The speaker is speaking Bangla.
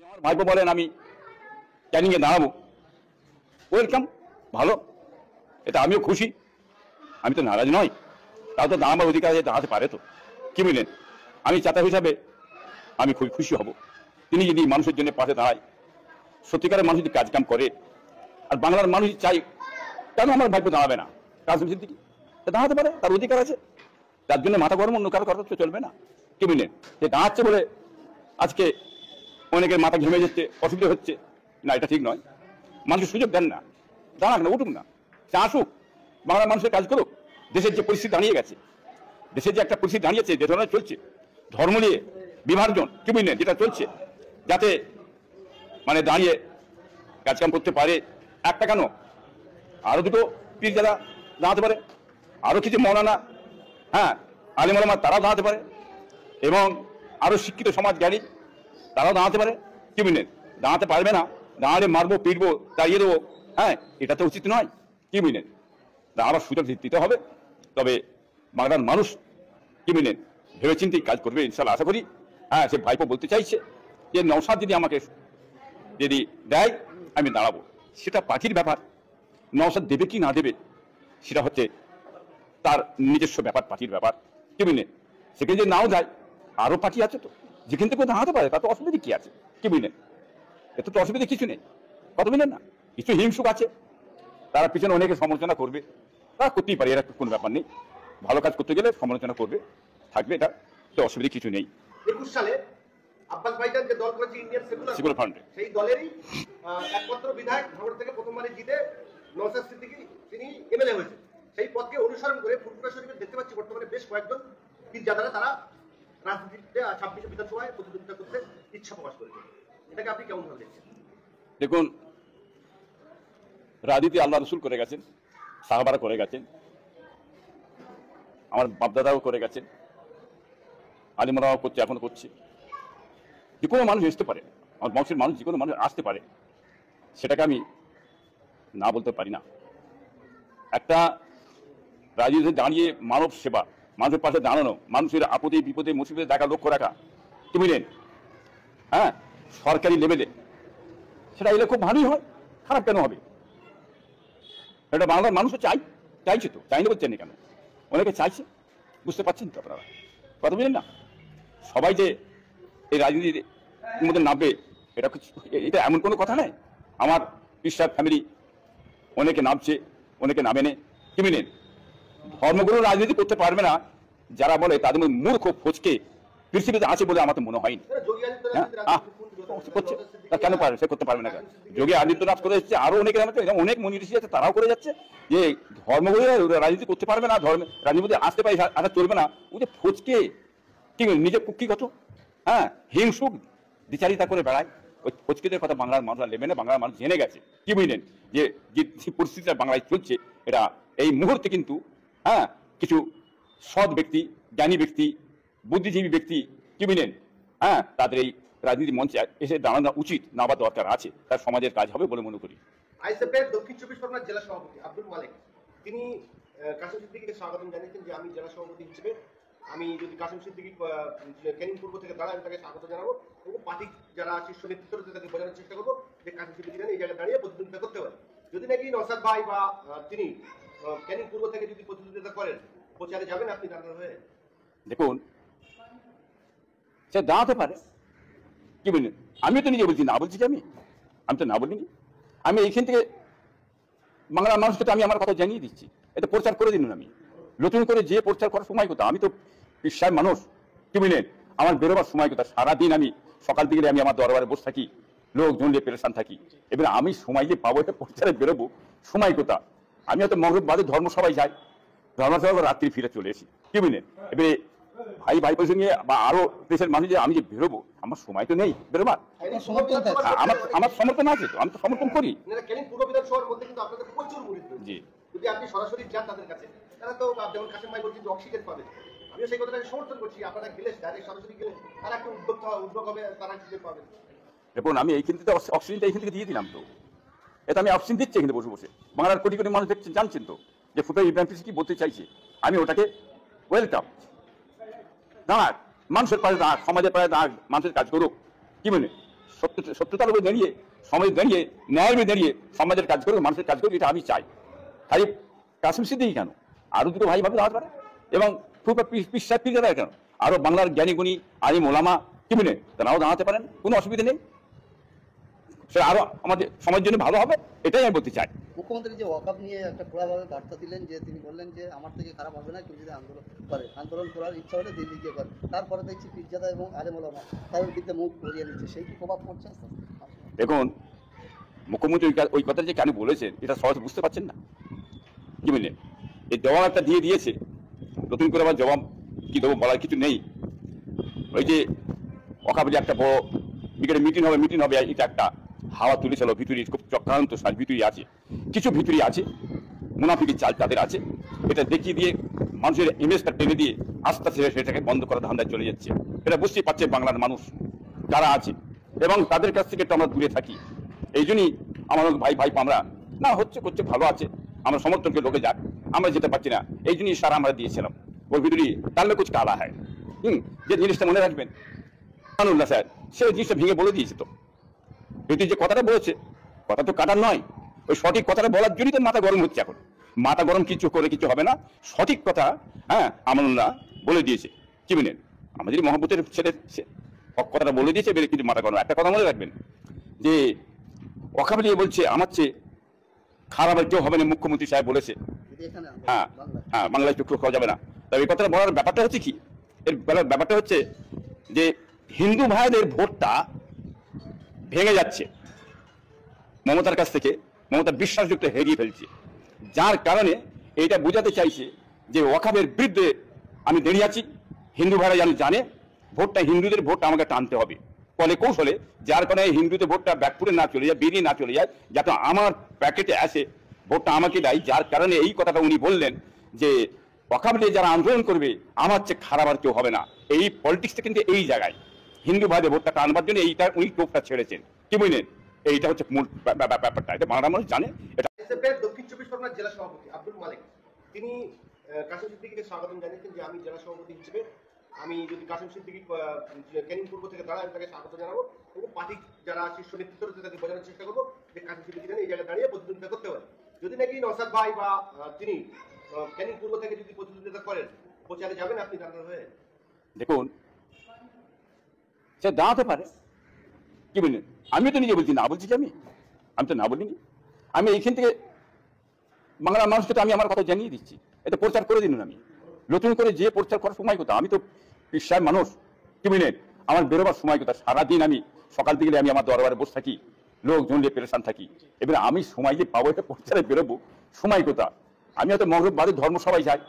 আমার ভাইপো বলেন আমি ক্যানিংয়ে দাঁড়াবো, ওয়েলকাম, ভালো, এটা আমিও খুশি, আমি তো নারাজ নই। তাও তো দাঁড়াবার অধিকার দাঁড়াতে পারে তো, কি বুঝলেন? আমি চাতা হিসাবে আমি খুব খুশি হব তিনি যদি মানুষের জন্য পাশে দাঁড়ায়, সত্যিকারের মানুষ যদি কাজকাম করে। আর বাংলার মানুষ চাই, কেন আমার ভাইপো দাঁড়াবে না? কাজের দিকে দাঁড়াতে পারে, তার অধিকার আছে, তার জন্য মাথা গরম অন্য কারো কথা চলবে না, কি বুঝলেন? যে দাঁড়াচ্ছে বলে আজকে অনেকের মাথা ঘেমে যাচ্ছে, অসুবিধা হচ্ছে না, এটা ঠিক নয়। মানুষের সুযোগ দেন না, দাঁড়াক না, উঠুক না, চা আসুক, বাংলার মানুষের কাজ করুক। দেশের যে পরিস্থিতি দাঁড়িয়ে গেছে, দেশের যে একটা পরিস্থিতি দাঁড়িয়েছে, যে ধরনের চলছে ধর্ম নিয়ে বিভাজন, কি বুঝলেন, যেটা চলছে, যাতে মানে দাঁড়িয়ে কাজকাম করতে পারে। একটা কেন, আরো দুটো পীর যারা দাঁড়াতে পারে, আরো কিছু মৌলানা, হ্যাঁ, আলিম ওলামা, তারাও দাঁড়াতে পারে, এবং আরো শিক্ষিত সমাজ জ্ঞানী তারাও দাঁড়াতে পারে, কি বুঝলেন? দাঁড়াতে পারবে না, দাঁড়ালে মারবো, পিটবো, তাড়িয়ে দেবো, হ্যাঁ, এটা তো উচিত নয়, কি বুঝলেন? দাঁড়াবার সুযোগ দিতে হবে। তবে বাংলার মানুষ, কি বুঝলেন, ভেবেচিন্তেই কাজ করবে ইনশাল্লাহ, আশা করি। হ্যাঁ, সে ভাইপো বলতে চাইছে যে নওশাদ যদি আমাকে যদি দেয় আমি দাঁড়াবো, সেটা পার্টির ব্যাপার। নওশাদ দেবে কি না দেবে সেটা হচ্ছে তার নিজস্ব ব্যাপার, পার্টির ব্যাপার, কি বুঝলেন? সেখানে যদি নাও দেয়, আরো পার্টি আছে তো, যেখান থেকে দাঁড়াতে পারে, তার তো অসুবিধা কি আছে, কি বুঝলেন? এত তো অসুবিধা কিছু নেই, কথা বুঝলেন না? কিছু হিংসুক আছে, তারা পিছনে অনেকে সমালোচনা করবে, তারা করতেই পারে, এরা কোনো ব্যাপার নেই। ভালো কাজ করতে গেলে সমালোচনা করবে, থাকবে, এটা তো অসুবিধা কিছু নেই। 21 সালে আব্বাস ভাইজান যে দল করেছে ইন্ডিয়ান সেকুলার ফ্রন্টে, সেই দলেরই একমাত্র বিধায়ক ভাঙড় থেকে প্রথমবারে জিতে নওশাদ সিদ্দিকী তিনি এমএলএ হয়েছে। সেই পথকে অনুসরণ করে ফুরফুরা শরীফে দেখতে পাচ্ছি বর্তমানে বেশ কয়েকজন পীরজাদারা তারা রাজনীতিতে 26 বিধানসভায় প্রতিদ্বন্দ্বিতা করতে ইচ্ছা প্রকাশ করেছে। এটাকে আপনি কেমন ভাবে দেখছেন? দেখুন, রাজনীতি আল্লাহ রসুল করে গেছেন, সাহাবারা করে গেছেন, আমার বাপদাদাও করে গেছেন, আলিমরাও করছে, এখনো করছে। যে কোনো মানুষ আসতে পারে, আমার বংশের মানুষ যে কোনো মানুষ আসতে পারে, সেটাকে আমি না বলতে পারি না। একটা রাজনীতিতে দাঁড়িয়ে মানব সেবা, মানুষের পাশে দাঁড়ানো, মানুষের আপদে বিপদে মুসিবতে দেখা, লক্ষ্য রাখা, কি বুঝলেন? হ্যাঁ, সরকারি লেভেলে সেটা এলে খুব ভালোই হয়, খারাপ কেন হবে? এটা বাংলার মানুষও চাইছে তো, চাই না বলছেন কেন? অনেকে চাইছে, বুঝতে পারছেন তো আপনারা, কথা বুঝলেন না? সবাই যে এই রাজনীতির মধ্যে নামবে, এটা এমন কোনো কথা নয়। আমার পিসার ফ্যামিলি অনেকে নামছে, অনেকে নামে নে, কি বুঝলেন? ধর্মগুলো রাজনীতি করতে পারবে না যারা বলে, তাদের মধ্যে মূর্খ ফচকে পৃথিবীতে আছে বলে আমার তো মনে হয়নি। কেন পারে, সে করতে পারবে না কেন? যোগী আদিত্যনাথ করে যাচ্ছে, আরো অনেকে অনেক মনীষী আছে, তারাও করে যাচ্ছে যে ধর্মগুলো রাজনীতি করতে পারবে না, রাজনীতি আসতে পারে, আসা চলবে না। ওই যে ফচকে, কি নিজে কুক্ষিগত, হ্যাঁ, হিংসুক বিচারিতা করে বেড়ায়, ওই ফচকেদের কথা বাংলার মানুষরা নেবে না। বাংলার মানুষ জেনে গেছে, কি বুঝলেন, যে পরিস্থিতিটা বাংলায় চলছে, এটা এই মুহূর্তে কিন্তু, হ্যাঁ, কিছু সৎ ব্যক্তি, জ্ঞানী ব্যক্তি, বুদ্ধিজীবী ব্যক্তি, কি বুঝলেন, হ্যাঁ, তাদের এই রাজনীতি মঞ্চে এসে দাঁড়ানো উচিত, না বা দরকার আছে, তার সমাজের কাজ হবে বলে মনে করি। আইএসএফের দক্ষিণ 24 পরগনার জেলা সভাপতি আব্দুল মালিক তিনি কাসিম সিদ্দিকীকে স্বাগতম জানিয়েছেন যে আমি জেলা সভাপতি হিসেবে আমি যদি কাসিম সিদ্দিকী ক্যানিং পূর্ব থেকে দাঁড়ায়, আমি তাকে স্বাগত জানাবো এবং পার্টি যারা শীর্ষ নেতৃত্ব তাকে বোঝানোর চেষ্টা করবো যে কাসিম সিদ্দিকী এই জায়গায় দাঁড়িয়ে প্রতিদ্বন্দ্বিতা করতে পারে। যদি নাকি নওশাদ ভাই বা তিনি ক্যানিং পূর্ব থেকে যদি প্রতিদ্বন্দ্বিতা করেন, প্রচারে যাবেন আপনি দাঁড়ানো হয়ে? দেখুন, সে দাঁড়াতে পারে, কি বললেন, আমিও তো নিজে বলছি, না বলছি যে আমি তো না বলিনি। আমি এইখান থেকে বাংলার মানুষকে তো আমি আমার কথা জানিয়ে দিচ্ছি, এটা প্রচার করে দিন। আমি নতুন করে যে প্রচার করার সময় কোথা, আমি তো বিশ্বাস মানুষ, কি বুঝলেন, আমার বেরোবার সময় কোথা, সারাদিন আমি সকাল দিকে আমি আমার দরবারে বসে থাকি, লোকজন নিয়ে পেরেশান থাকি। এবার আমি সময় যে পাবো এটা প্রচারে বেরোবো, সময় কোথা? আমি হয়তো মগরব বাদে ধর্মসভায় যাই, ধর্মসভা রাত্রি ফিরে চলে এসি, কি বুঝলেন। এবারে ভাই পয়সা নিয়ে বা আরো দেশের মানুষ যে আমি যে বেরোবো, আমার সময় তো নেই বেরোবার। আমার সমর্থন আছে তো, আমি তো সমর্থন করি। জি, যদি আপনি সরাসরি যান তাদের কাছে, তারা তো যেমন কাসিম ভাই বলছেন যে অক্সিজেন পাবে, আমিও সেই কথাটাকে সমর্থন করছি। আপনারা গেলে ডাইরেক্ট সরাসরি গেলে তারা একটু উদ্যোগ হবে, তারা অক্সিজেন পাবে। দেখুন, আমি এইখান থেকে অক্সিজেনটা এইখান থেকে দিয়ে দিলাম তো, এটা আমি অক্সিজেন দিচ্ছি এখানে বসে বসে। বাংলার কোটি কোটি মানুষ দেখছেন, জানছেন তো যে ফুটা ইব্রাহিম কি বলতে চাইছে। আমি ওটাকে ওয়েলকাম, দাঁড়াক, মানুষের পাশে দাঁড়াক, সমাজের পাশে দাঁড়াক, মানুষের কাজ করুক, কি মানে সত্যতার উপরে দাঁড়িয়ে, সমাজে দাঁড়িয়ে, ন্যায়ের উপরে দাঁড়িয়ে সমাজের কাজ করবে, মানুষের কাজ করবে, এটা আমি চাই। তাই কাসিম সিদ্দিকী কেন, আরো দুটো ভাই ভাবে দাঁড়াতে পারে, এবং পিসাব পীরজাদা কেন, আরো বাংলার জ্ঞানী গুণী আলিম ওলামা কি বলে তারাও দাঁড়াতে পারেন, কোনো অসুবিধা নেই। সে আরো আমাদের সমাজের জন্য ভালো হবে, এটাই আমি বলতে চাই। মুখ্যমন্ত্রী যে ওয়াকআপ নিয়ে একটা খোলাভাবে বার্তা দিলেন, যে তিনি বললেন যে আমার থেকে খারাপ হবে না, কেউ যদি আন্দোলন করার ইচ্ছা হলে দিল্লি গিয়ে করে। তারপরে দেখছি পীরজাদা এবং আলেম ওলামা তাদের বিরুদ্ধে মুখ ঘুরিয়ে নিচ্ছে, সেই কি প্রভাব পড়ছে? দেখুন, মুখ্যমন্ত্রী ওই কথা যে কেন বলেছেন এটা সহজে বুঝতে পারছেন না, কি বললেন? এই জবাব একটা দিয়ে দিয়েছে, নতুন করে আবার জবাব কি দেবো বলার কিছু নেই। ওই যে অকাবে একটা বড় বিকেটে মিটিং হবে, এটা একটা হাওয়া তুলেছিল, ভিতরি খুব চক্রান্ত সাজ ভিতরি আছে, কিছু ভিতরি আছে, মুনাফিকের চাল তাদের আছে, এটা দেখিয়ে দিয়ে মানুষের ইমেজটা টেনে দিয়ে আস্তে আস্তে সেটাকে বন্ধ করার ধান্দায় চলে যাচ্ছে। এটা বুঝতেই পারছে বাংলার মানুষ যারা আছে, এবং তাদের কাছ থেকে একটু আমরা দূরে থাকি। এই জন্যই আমার ভাই আমরা না করছে ভালো আছে, আমরা সমর্থনকে লোকে যাক, আমরা যেতে পারছি না, এই জন্যই সারা আমরা দিয়েছিলাম। ওর ভিতরে তাহলে কিছু কালা হয়, যে জিনিসটা মনে রাখবেন, আনুল্লাহ স্যার সে জিনিসটা ভেঙে বলে দিয়েছে। তো এটি যে কথাটা বলেছে, কথা তো কাটার নয়, ওই সঠিক কথাটা বলার জন্যই তো মাথা গরম হচ্ছে। এখন মাথা গরম কিছু করে কিছু হবে না, সঠিক কথা আমানুল্লাহ বলে দিয়েছে। কি বলেন, আমাদের মহব্বতের ছেলে কথাটা বলে দিয়েছে, বেড়ে কিছু মাথা গরম। একটা কথা মনে রাখবেন, যে ওয়াকআপ নিয়ে বলছে আমার চেয়ে খারাপ আর কেউ হবে না, মুখ্যমন্ত্রী সাহেব বলেছে। বাংলায় চক্ষু খাওয়া যাবে না। তবে এই কথাটা বলার ব্যাপারটা হচ্ছে কি, এর ব্যাপারটা হচ্ছে যে হিন্দু ভাইদের ভোটটা ভেঙে যাচ্ছে মমতার কাছ থেকে, মমতা বিশ্বাসযুক্ত হেরিয়ে ফেলছে, যার কারণে এইটা বোঝাতে চাইছে যে ওয়াকআপের বিরুদ্ধে আমি দাঁড়িয়ে আছি। হিন্দু ভাইরা যেন জানে ভোটটা হিন্দুদের ভোটটা আমাকে টানতে হবে ফলে কৌশলে, যার কারণে হিন্দুদের ভোটটা ব্যাকফুটে না চলে যায়, বেরিয়ে না চলে যায়, যাতে আমার প্যাকেটে আসে ভোটটা আমাকে দেয়। যার কারণে এই কথাটা উনি বললেন যে ওয়াকআপ নিয়ে যারা আন্দোলন করবে আমার চেয়ে খারাপ আর কেউ হবে না। এই পলিটিক্সটা কিন্তু এই জায়গায় হিন্দু ভাইদের ভোটটা টানবার জন্য এইটা উনি টোপটা ছেড়েছেন। কি বুঝলেন, এইটা হচ্ছে মূল ব্যাপারটা, এটা বাংলা মানুষ জানে। এটা দক্ষিণ চব্বিশ পরগনার জেলা সভাপতি আব্দুল মালিক তিনি কাসিম সিদ্দিকীকে স্বাগতম জানিয়েছেন যে আমি জেলা সভাপতি হিসেবে আমি যদি কাসিম সিদ্দিকী ক্যানিং পূর্ব থেকে দাঁড়ায় আমি তাকে স্বাগত জানাবো, এবং পার্টি যারা শীর্ষ নেতৃত্ব রয়েছে তাদের বোঝানোর চেষ্টা করবো যে কাসিম সিদ্দিকী এই জায়গায় দাঁড়িয়ে প্রতিদ্বন্দ্বিতা করতে পারে। যদি নাকি নওশাদ ভাই বা তিনি ক্যানিং পূর্ব থেকে যদি প্রতিদ্বন্দ্বিতা করেন, প্রচারে যাবেন আপনি দাঁড়ানো হয়ে? দেখুন, সে দাঁড়াতে পারে, কি বললেন, আমিও তো নিজে বলছি না, বলছি যে আমি তো না বলিনি। আমি এইখান থেকে বাংলার মানুষকে তো আমি আমার কথা জানিয়ে দিচ্ছি, এটা প্রচার করে দিন। আমি নতুন করে যে প্রচার করার সময় কথা, আমি তো বিশ্বাস মানুষ, কি বললেন, আমার বেরোবার সময় কথা, সারাদিন আমি সকাল থেকে আমি আমার দরবারে বসে থাকি, লোকজন নিয়ে পেরেশান থাকি। এবারে আমি সময় যে পাবো এটা প্রচারে বেরোবো, সময় কথা। আমি হয়তো মগরব বাদে ধর্মসভায় যাই,